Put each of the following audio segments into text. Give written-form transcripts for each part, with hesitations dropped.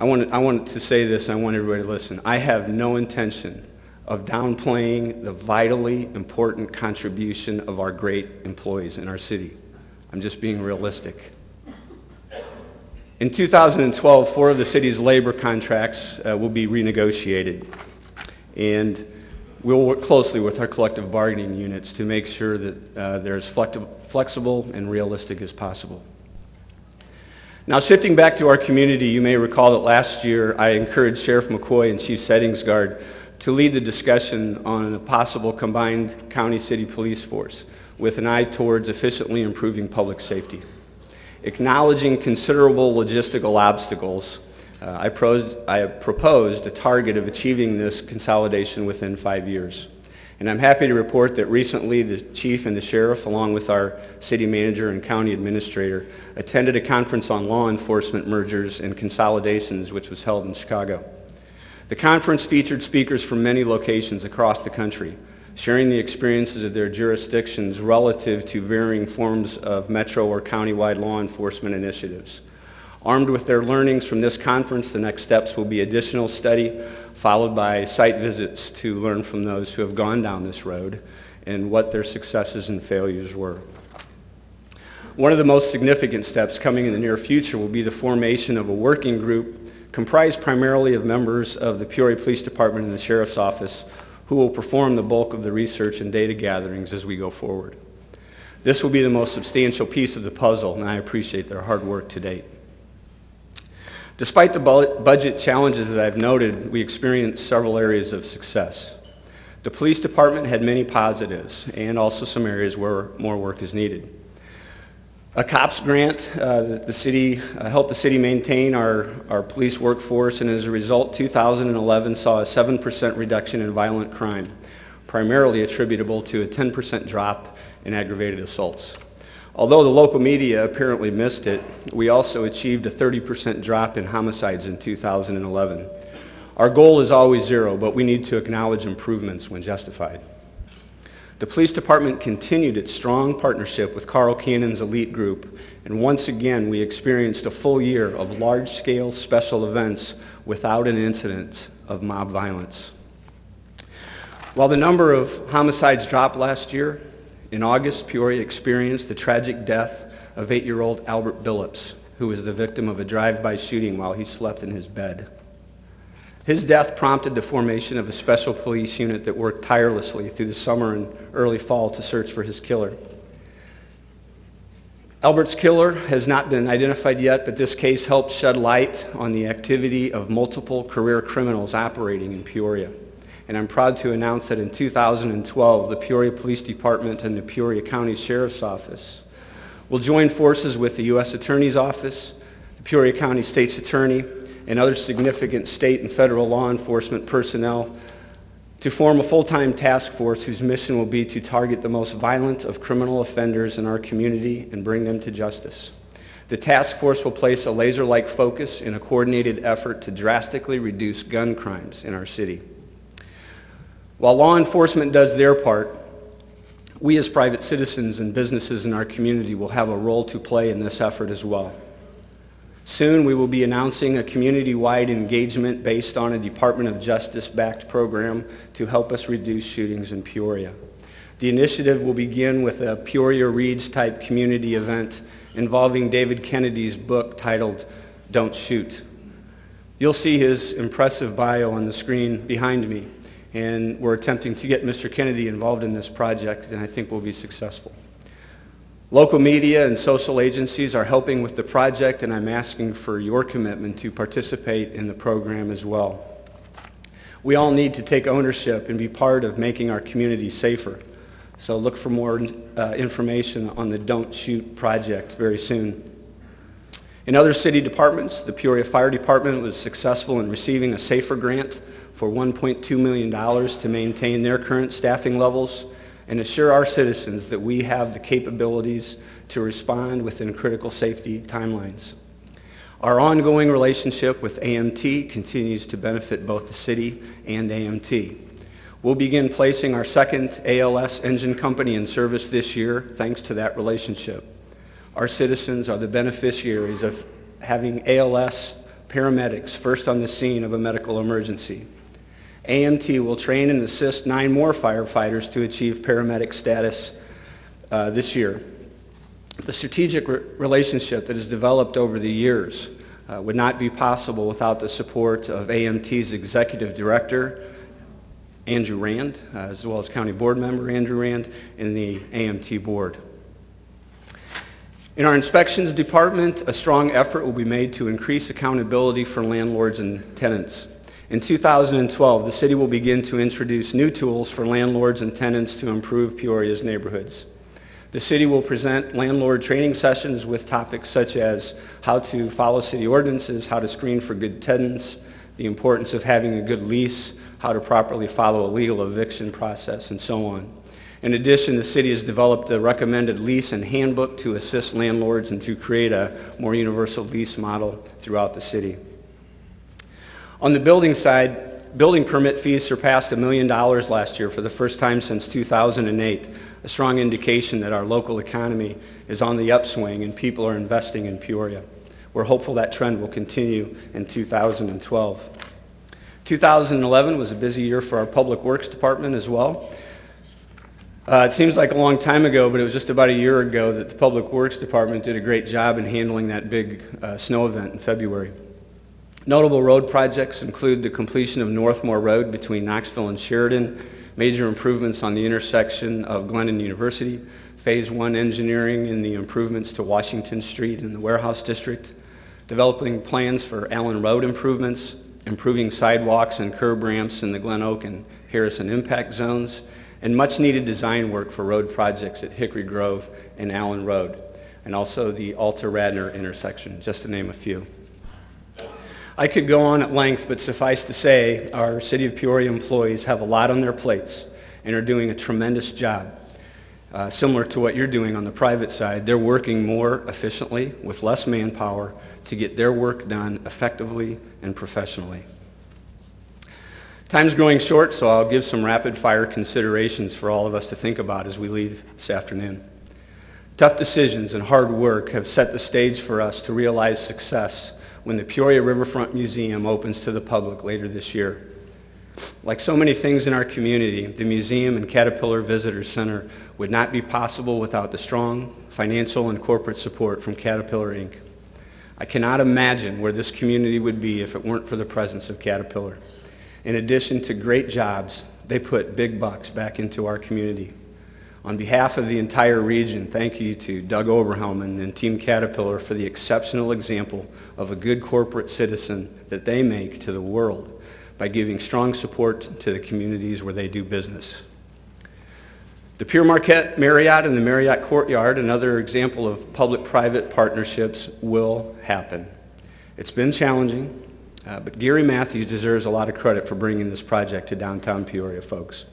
I want to say this, and I want everybody to listen. I have no intention of downplaying the vitally important contribution of our great employees in our city. I'm just being realistic. In 2012, 4 of the city's labor contracts will be renegotiated, and we'll work closely with our collective bargaining units to make sure that they're as flexible and realistic as possible. Now, shifting back to our community, you may recall that last year I encouraged Sheriff McCoy and Chief Settings Guard to lead the discussion on a possible combined county-city police force with an eye towards efficiently improving public safety. Acknowledging considerable logistical obstacles, I proposed a target of achieving this consolidation within 5 years. And I'm happy to report that recently the chief and the sheriff, along with our city manager and county administrator, attended a conference on law enforcement mergers and consolidations, which was held in Chicago. The conference featured speakers from many locations across the country, sharing the experiences of their jurisdictions relative to varying forms of metro or countywide law enforcement initiatives. Armed with their learnings from this conference, the next steps will be additional study, followed by site visits to learn from those who have gone down this road and what their successes and failures were. One of the most significant steps coming in the near future will be the formation of a working group comprised primarily of members of the Peoria Police Department and the Sheriff's Office who will perform the bulk of the research and data gatherings as we go forward. This will be the most substantial piece of the puzzle, and I appreciate their hard work to date. Despite the budget challenges that I've noted, we experienced several areas of success. The police department had many positives and also some areas where more work is needed. A COPS grant, the city helped the city maintain our police workforce, and as a result, 2011 saw a 7% reduction in violent crime, primarily attributable to a 10% drop in aggravated assaults. Although the local media apparently missed it, we also achieved a 30% drop in homicides in 2011. Our goal is always 0, but we need to acknowledge improvements when justified. The police department continued its strong partnership with Carl Cannon's elite group, and once again we experienced a full year of large-scale special events without an incident of mob violence. While the number of homicides dropped last year, in August, Peoria experienced the tragic death of 8-year-old Albert Billups, who was the victim of a drive-by shooting while he slept in his bed. His death prompted the formation of a special police unit that worked tirelessly through the summer and early fall to search for his killer. Albert's killer has not been identified yet, but this case helped shed light on the activity of multiple career criminals operating in Peoria. And I'm proud to announce that in 2012, the Peoria Police Department and the Peoria County Sheriff's Office will join forces with the U.S. Attorney's Office, the Peoria County State's Attorney, and other significant state and federal law enforcement personnel to form a full-time task force whose mission will be to target the most violent of criminal offenders in our community and bring them to justice. The task force will place a laser-like focus in a coordinated effort to drastically reduce gun crimes in our city. While law enforcement does their part, we as private citizens and businesses in our community will have a role to play in this effort as well. Soon we will be announcing a community-wide engagement based on a Department of Justice-backed program to help us reduce shootings in Peoria. The initiative will begin with a Peoria Reads-type community event involving David Kennedy's book titled Don't Shoot. You'll see his impressive bio on the screen behind me. And we're attempting to get Mr. Kennedy involved in this project, and I think we'll be successful. Local media and social agencies are helping with the project, and I'm asking for your commitment to participate in the program as well. We all need to take ownership and be part of making our community safer. So look for more information on the Don't Shoot project very soon. In other city departments, the Peoria Fire Department was successful in receiving a SAFER grant for $1.2 million to maintain their current staffing levels and assure our citizens that we have the capabilities to respond within critical safety timelines. Our ongoing relationship with AMT continues to benefit both the city and AMT. We'll begin placing our second ALS engine company in service this year thanks to that relationship. Our citizens are the beneficiaries of having ALS paramedics first on the scene of a medical emergency. AMT will train and assist 9 more firefighters to achieve paramedic status this year. The strategic relationship that has developed over the years would not be possible without the support of AMT's Executive Director, Andrew Rand, as well as County Board Member Andrew Rand, and the AMT Board. In our inspections department, a strong effort will be made to increase accountability for landlords and tenants. In 2012, the city will begin to introduce new tools for landlords and tenants to improve Peoria's neighborhoods. The city will present landlord training sessions with topics such as how to follow city ordinances, how to screen for good tenants, the importance of having a good lease, how to properly follow a legal eviction process, and so on. In addition, the city has developed a recommended lease and handbook to assist landlords and to create a more universal lease model throughout the city. On the building side, building permit fees surpassed $1 million last year for the first time since 2008, a strong indication that our local economy is on the upswing and people are investing in Peoria. We're hopeful that trend will continue in 2012. 2011 was a busy year for our Public Works Department as well. It seems like a long time ago, but it was just about a year ago that the Public Works Department did a great job in handling that big snow event in February. Notable road projects include the completion of Northmore Road between Knoxville and Sheridan, major improvements on the intersection of Glennon University, Phase 1 engineering and the improvements to Washington Street in the Warehouse District, developing plans for Allen Road improvements, improving sidewalks and curb ramps in the Glen Oak and Harrison impact zones, and much needed design work for road projects at Hickory Grove and Allen Road, and also the Alta-Radnor intersection, just to name a few. I could go on at length, but suffice to say, our City of Peoria employees have a lot on their plates and are doing a tremendous job. Similar to what you're doing on the private side, they're working more efficiently with less manpower to get their work done effectively and professionally. Time's growing short, so I'll give some rapid-fire considerations for all of us to think about as we leave this afternoon. Tough decisions and hard work have set the stage for us to realize success when the Peoria Riverfront Museum opens to the public later this year. Like so many things in our community, the museum and Caterpillar Visitor Center would not be possible without the strong financial and corporate support from Caterpillar Inc. I cannot imagine where this community would be if it weren't for the presence of Caterpillar. In addition to great jobs, they put big bucks back into our community. On behalf of the entire region, thank you to Doug Oberhelman and Team Caterpillar for the exceptional example of a good corporate citizen that they make to the world by giving strong support to the communities where they do business. The Pure Marquette Marriott and the Marriott Courtyard, another example of public-private partnerships, will happen. It's been challenging. But Gary Matthews deserves a lot of credit for bringing this project to downtown Peoria, folks.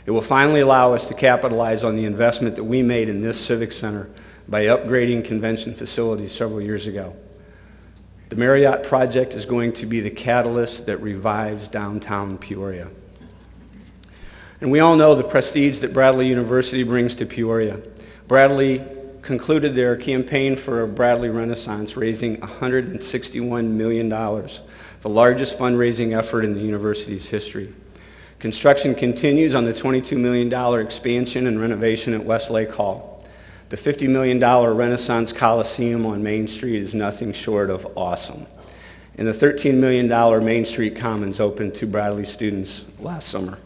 It will finally allow us to capitalize on the investment that we made in this civic center by upgrading convention facilities several years ago. The Marriott project is going to be the catalyst that revives downtown Peoria. And we all know the prestige that Bradley University brings to Peoria. Bradley concluded their campaign for a Bradley Renaissance, raising $161 million. The largest fundraising effort in the university's history. Construction continues on the $22 million expansion and renovation at Westlake Hall. The $50 million Renaissance Coliseum on Main Street is nothing short of awesome. And the $13 million Main Street Commons opened to Bradley students last summer.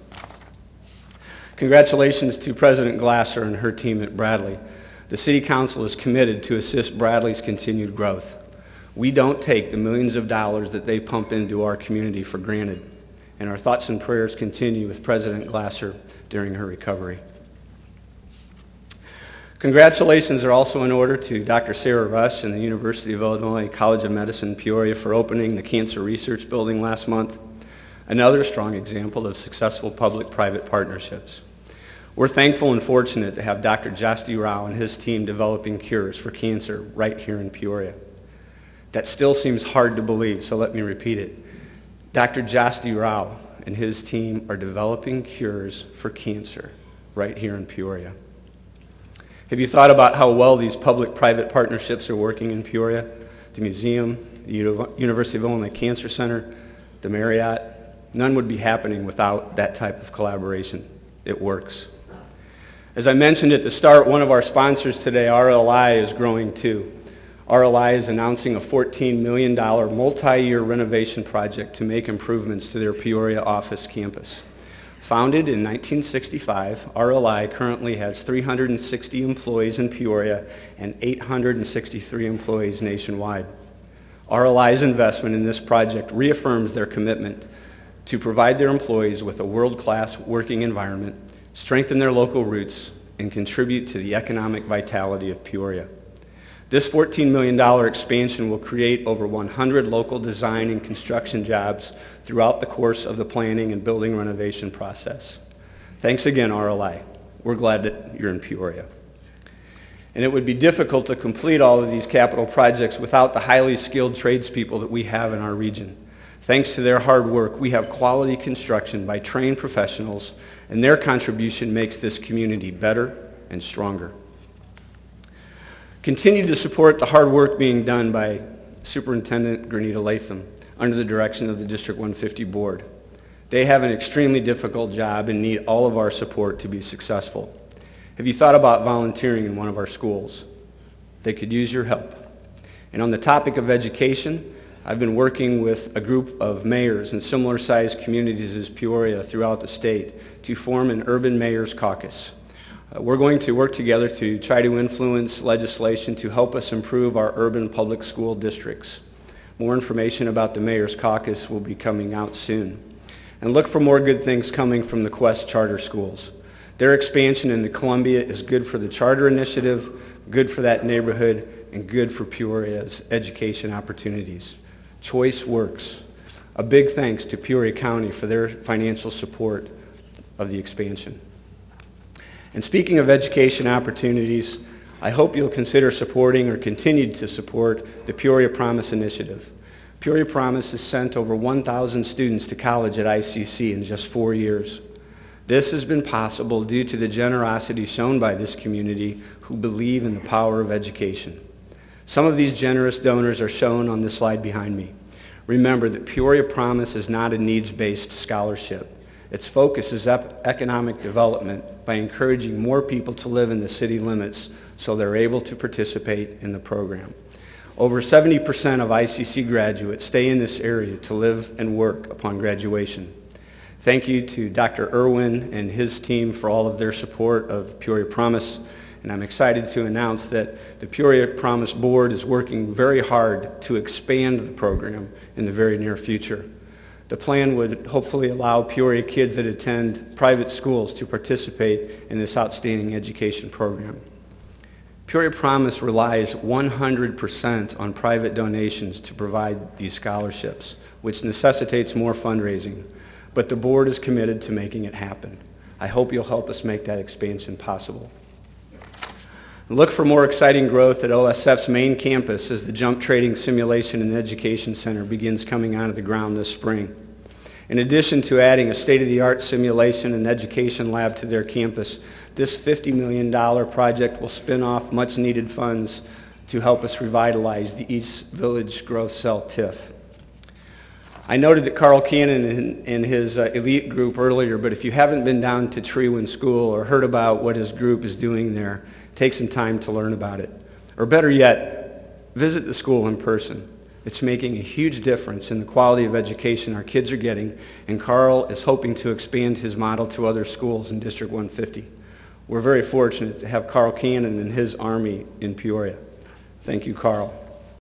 Congratulations to President Glasser and her team at Bradley. The City Council is committed to assist Bradley's continued growth. We don't take the millions of dollars that they pump into our community for granted, and our thoughts and prayers continue with President Glasser during her recovery. Congratulations are also in order to Dr. Sarah Rush and the University of Illinois College of Medicine Peoria for opening the Cancer Research Building last month, another strong example of successful public-private partnerships. We're thankful and fortunate to have Dr. Jasti Rao and his team developing cures for cancer right here in Peoria. That still seems hard to believe, so let me repeat it. Dr. Jasti Rao and his team are developing cures for cancer right here in Peoria. Have you thought about how well these public-private partnerships are working in Peoria? The museum, the University of Illinois Cancer Center, the Marriott. None would be happening without that type of collaboration. It works. As I mentioned at the start, one of our sponsors today, RLI, is growing too. RLI is announcing a $14 million multi-year renovation project to make improvements to their Peoria office campus. Founded in 1965, RLI currently has 360 employees in Peoria and 863 employees nationwide. RLI's investment in this project reaffirms their commitment to provide their employees with a world-class working environment, strengthen their local roots, and contribute to the economic vitality of Peoria. This $14 million expansion will create over 100 local design and construction jobs throughout the course of the planning and building renovation process. Thanks again, RLI. We're glad that you're in Peoria. And it would be difficult to complete all of these capital projects without the highly skilled tradespeople that we have in our region. Thanks to their hard work, we have quality construction by trained professionals, and their contribution makes this community better and stronger. Continue to support the hard work being done by Superintendent Granita Latham under the direction of the District 150 Board. They have an extremely difficult job and need all of our support to be successful. Have you thought about volunteering in one of our schools? They could use your help. And on the topic of education, I've been working with a group of mayors in similar-sized communities as Peoria throughout the state to form an urban mayors caucus. We're going to work together to try to influence legislation to help us improve our urban public school districts. More information about the Mayor's Caucus will be coming out soon. And look for more good things coming from the Quest Charter Schools. Their expansion into Columbia is good for the charter initiative, good for that neighborhood, and good for Peoria's education opportunities. Choice works. A big thanks to Peoria County for their financial support of the expansion. And speaking of education opportunities, I hope you'll consider supporting or continue to support the Peoria Promise Initiative. Peoria Promise has sent over 1,000 students to college at ICC in just 4 years. This has been possible due to the generosity shown by this community who believe in the power of education. Some of these generous donors are shown on this slide behind me. Remember that Peoria Promise is not a needs-based scholarship. Its focus is economic development by encouraging more people to live in the city limits so they're able to participate in the program. Over 70% of ICC graduates stay in this area to live and work upon graduation. Thank you to Dr. Irwin and his team for all of their support of Peoria Promise, and I'm excited to announce that the Peoria Promise Board is working very hard to expand the program in the very near future. The plan would hopefully allow Peoria kids that attend private schools to participate in this outstanding education program. Peoria Promise relies 100% on private donations to provide these scholarships, which necessitates more fundraising, but the board is committed to making it happen. I hope you'll help us make that expansion possible. Look for more exciting growth at OSF's main campus as the Jump Trading Simulation and Education Center begins coming out of the ground this spring. In addition to adding a state-of-the-art simulation and education lab to their campus, this $50 million project will spin off much-needed funds to help us revitalize the East Village Growth Cell TIF. I noted that Carl Cannon and his elite group earlier, but if you haven't been down to Treewin School or heard about what his group is doing there, take some time to learn about it. Or better yet, visit the school in person. It's making a huge difference in the quality of education our kids are getting, and Carl is hoping to expand his model to other schools in District 150. We're very fortunate to have Carl Cannon and his army in Peoria. Thank you, Carl.